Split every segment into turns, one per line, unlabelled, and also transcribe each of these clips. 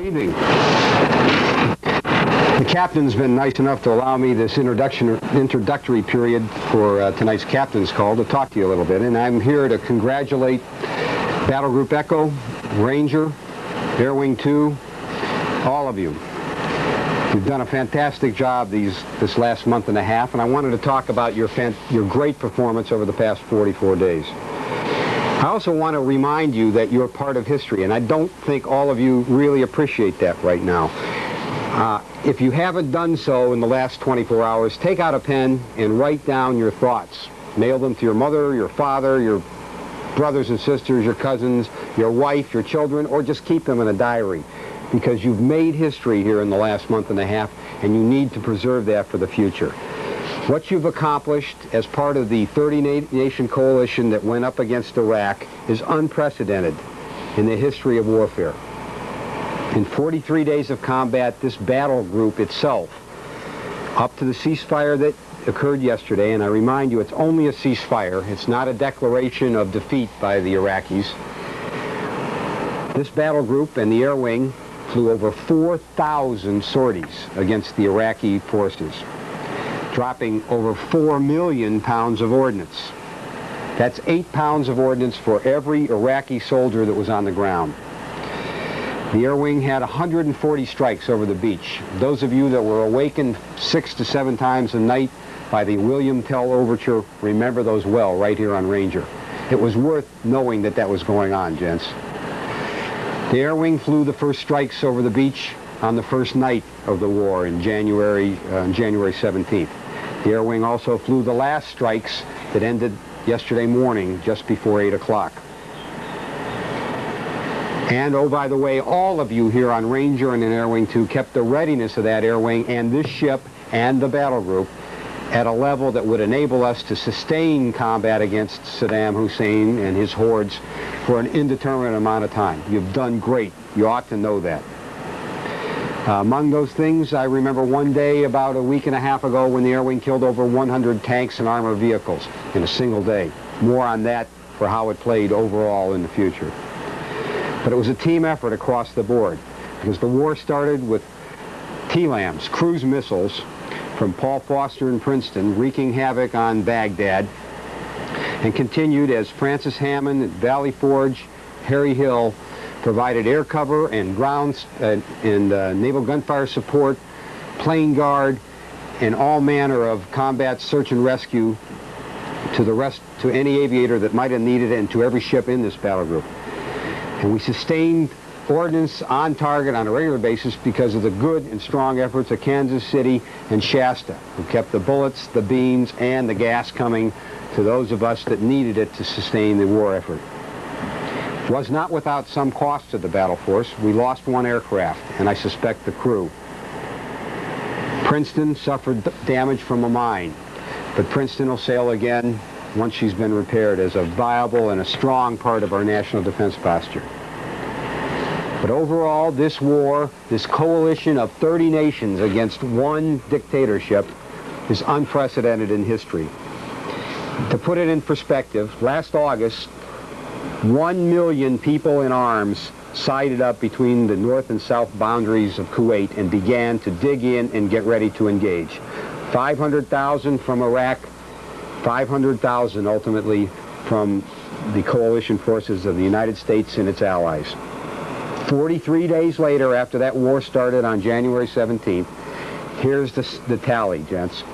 Evening. The captain's been nice enough to allow me this introductory period for tonight's Captain's Call to talk to you a little bit, and I'm here to congratulate Battle Group Echo, Ranger, Air Wing 2, all of you. You've done a fantastic job this last month and a half, and I wanted to talk about your great performance over the past 44 days. I also want to remind you that you're part of history, and I don't think all of you really appreciate that right now. If you haven't done so in the last 24 hours, take out a pen and write down your thoughts. Mail them to your mother, your father, your brothers and sisters, your cousins, your wife, your children, or just keep them in a diary, because you've made history here in the last month and a half, and you need to preserve that for the future. What you've accomplished as part of the 30-nation coalition that went up against Iraq is unprecedented in the history of warfare. In 43 days of combat, this battle group itself, up to the ceasefire that occurred yesterday, and I remind you, it's only a ceasefire, it's not a declaration of defeat by the Iraqis. This battle group and the Air Wing flew over 4,000 sorties against the Iraqi forces, dropping over 4 million pounds of ordnance. That's 8 pounds of ordnance for every Iraqi soldier that was on the ground. The Air Wing had 140 strikes over the beach. Those of you that were awakened 6 to 7 times a night by the William Tell Overture remember those well right here on Ranger. It was worth knowing that that was going on, gents. The Air Wing flew the first strikes over the beach on the first night of the war in January 17th. The Air Wing also flew the last strikes that ended yesterday morning just before 8 o'clock. And, oh, by the way, all of you here on Ranger and in Air Wing 2 kept the readiness of that Air Wing and this ship and the battle group at a level that would enable us to sustain combat against Saddam Hussein and his hordes for an indeterminate amount of time. You've done great. You ought to know that. Among those things, I remember one day about a week and a half ago when the Air Wing killed over 100 tanks and armored vehicles in a single day. More on that for how it played overall in the future. But it was a team effort across the board, because the war started with TLAMs, cruise missiles, from Paul Foster in Princeton, wreaking havoc on Baghdad, and continued as Francis Hammond at Valley Forge, Harry Hill, provided air cover and ground and naval gunfire support, plane guard, and all manner of combat search and rescue to any aviator that might have needed it, and to every ship in this battle group. And we sustained ordnance on target on a regular basis because of the good and strong efforts of Kansas City and Shasta, who kept the bullets, the beams, and the gas coming to those of us that needed it to sustain the war effort. It was not without some cost to the battle force. We lost 1 aircraft, and I suspect the crew. Princeton suffered damage from a mine, but Princeton will sail again once she's been repaired as a viable and a strong part of our national defense posture. But overall, this war, this coalition of 30 nations against one dictatorship, is unprecedented in history. To put it in perspective, last August, 1 million people in arms sided up between the north and south boundaries of Kuwait and began to dig in and get ready to engage. 500,000 from Iraq, 500,000 ultimately from the coalition forces of the United States and its allies. 43 days later, after that war started on January 17th, here's the tally, gents.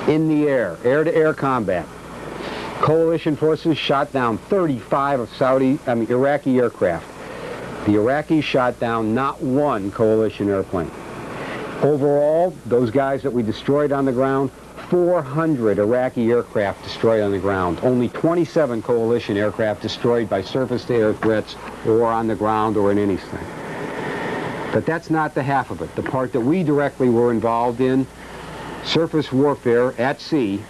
In the air, air-to-air combat, coalition forces shot down 35 of Iraqi aircraft. The Iraqis shot down not 1 coalition airplane. Overall, those guys that we destroyed on the ground, 400 Iraqi aircraft destroyed on the ground. Only 27 coalition aircraft destroyed by surface-to-air threats or on the ground or in anything. But that's not the half of it. The part that we directly were involved in, surface warfare at sea,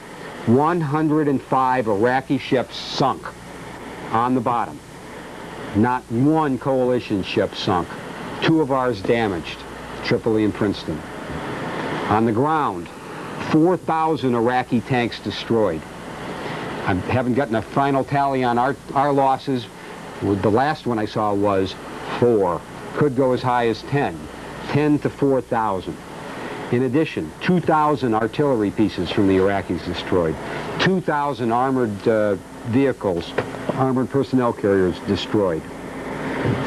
105 Iraqi ships sunk on the bottom. Not 1 coalition ship sunk. 2 of ours damaged, Tripoli and Princeton. On the ground, 4,000 Iraqi tanks destroyed. I haven't gotten a final tally on our losses. The last one I saw was 4 Could go as high as 10 to 4,000. In addition, 2,000 artillery pieces from the Iraqis destroyed, 2,000 armored vehicles, armored personnel carriers destroyed.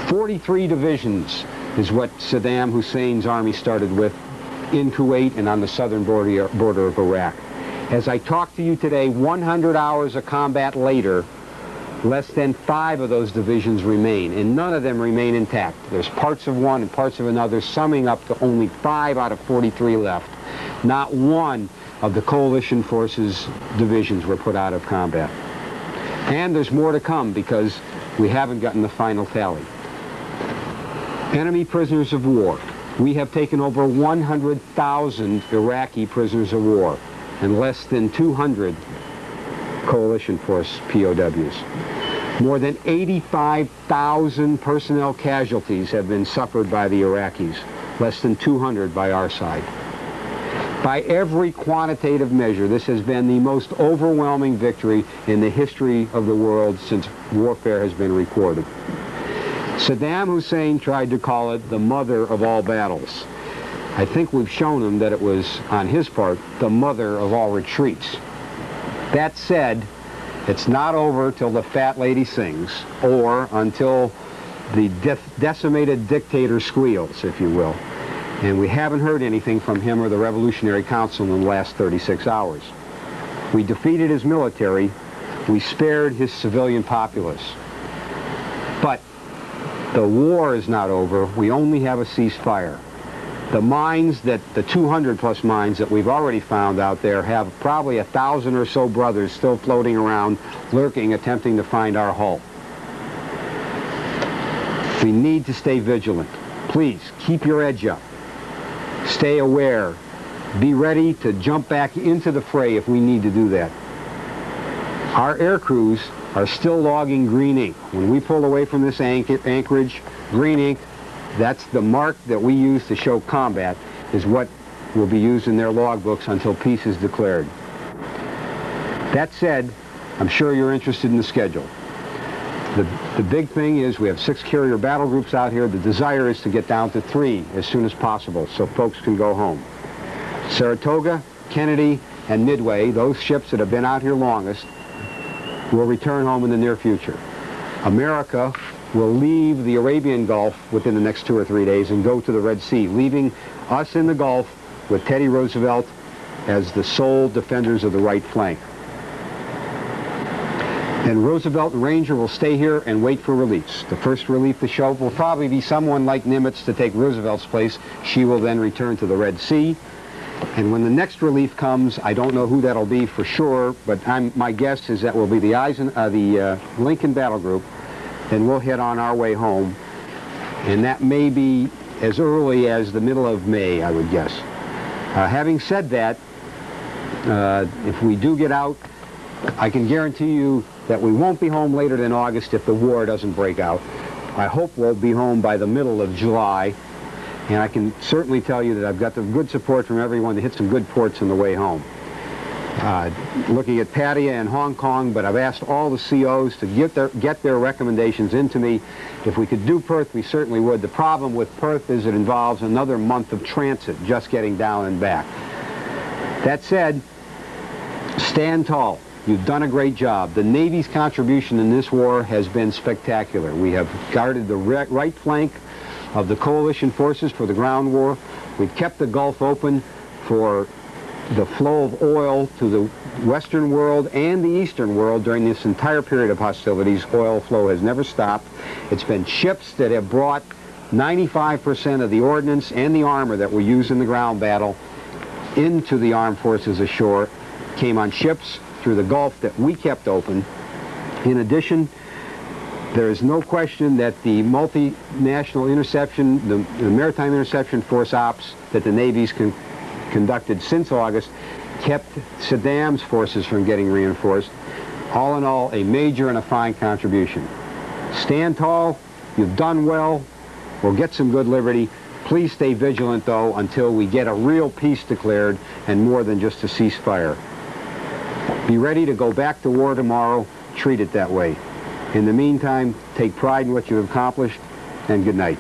43 divisions is what Saddam Hussein's army started with in Kuwait and on the southern border of Iraq. As I talk to you today, 100 hours of combat later, less than 5 of those divisions remain, and none of them remain intact. There's parts of one and parts of another, summing up to only 5 out of 43 left. Not one of the coalition forces divisions were put out of combat. And there's more to come because we haven't gotten the final tally. Enemy prisoners of war. We have taken over 100,000 Iraqi prisoners of war and less than 200 coalition force POWs. More than 85,000 personnel casualties have been suffered by the Iraqis, less than 200 by our side. By every quantitative measure, this has been the most overwhelming victory in the history of the world since warfare has been recorded. Saddam Hussein tried to call it the mother of all battles. I think we've shown him that it was, on his part, the mother of all retreats. That said, it's not over till the fat lady sings, or until the decimated dictator squeals, if you will. And we haven't heard anything from him or the Revolutionary Council in the last 36 hours. We defeated his military. We spared his civilian populace. But the war is not over. We only have a ceasefire. The mines the 200 plus mines that we've already found out there have probably 1,000 or so brothers still floating around, lurking, attempting to find our hull. We need to stay vigilant. Please, keep your edge up. Stay aware. Be ready to jump back into the fray if we need to do that. Our air crews are still logging green ink. When we pull away from this anchorage, green ink, that's the mark that we use to show combat, is what will be used in their logbooks until peace is declared. That said, I'm sure you're interested in the schedule. The big thing is we have 6 carrier battle groups out here. The desire is to get down to 3 as soon as possible so folks can go home. Saratoga, Kennedy, and Midway, those ships that have been out here longest, will return home in the near future. America will leave the Arabian Gulf within the next 2 or 3 days and go to the Red Sea, leaving us in the Gulf with Teddy Roosevelt as the sole defenders of the right flank. And Roosevelt and Ranger will stay here and wait for reliefs. The first relief to show will probably be someone like Nimitz to take Roosevelt's place. She will then return to the Red Sea. And when the next relief comes, I don't know who that'll be for sure, but my guess is that will be the Lincoln Battle Group. Then we'll head on our way home, and that may be as early as the middle of May, I would guess. Having said that, if we do get out, I can guarantee you that we won't be home later than August if the war doesn't break out. I hope we'll be home by the middle of July, and I can certainly tell you that I've got the good support from everyone to hit some good ports on the way home. Looking at Pattaya and Hong Kong, but I've asked all the COs to get their recommendations into me. If we could do Perth, we certainly would. The problem with Perth is it involves another month of transit, just getting down and back. That said, stand tall. You've done a great job. The Navy's contribution in this war has been spectacular. We have guarded the right flank of the coalition forces for the ground war. We've kept the Gulf open for the flow of oil to the Western world and the Eastern world during this entire period of hostilities. Oil flow has never stopped. It's been ships that have brought 95% of the ordnance and the armor that were used in the ground battle into the armed forces ashore. Came on ships through the Gulf that we kept open. In addition, there is no question that the multinational interception, the Maritime Interception Force ops that the Navy's conducted since August kept Saddam's forces from getting reinforced. All in all, a major and a fine contribution. Stand tall. You've done well. We'll get some good liberty. Please stay vigilant, though, until we get a real peace declared and more than just a ceasefire. Be ready to go back to war tomorrow. Treat it that way. In the meantime, take pride in what you've accomplished, and good night.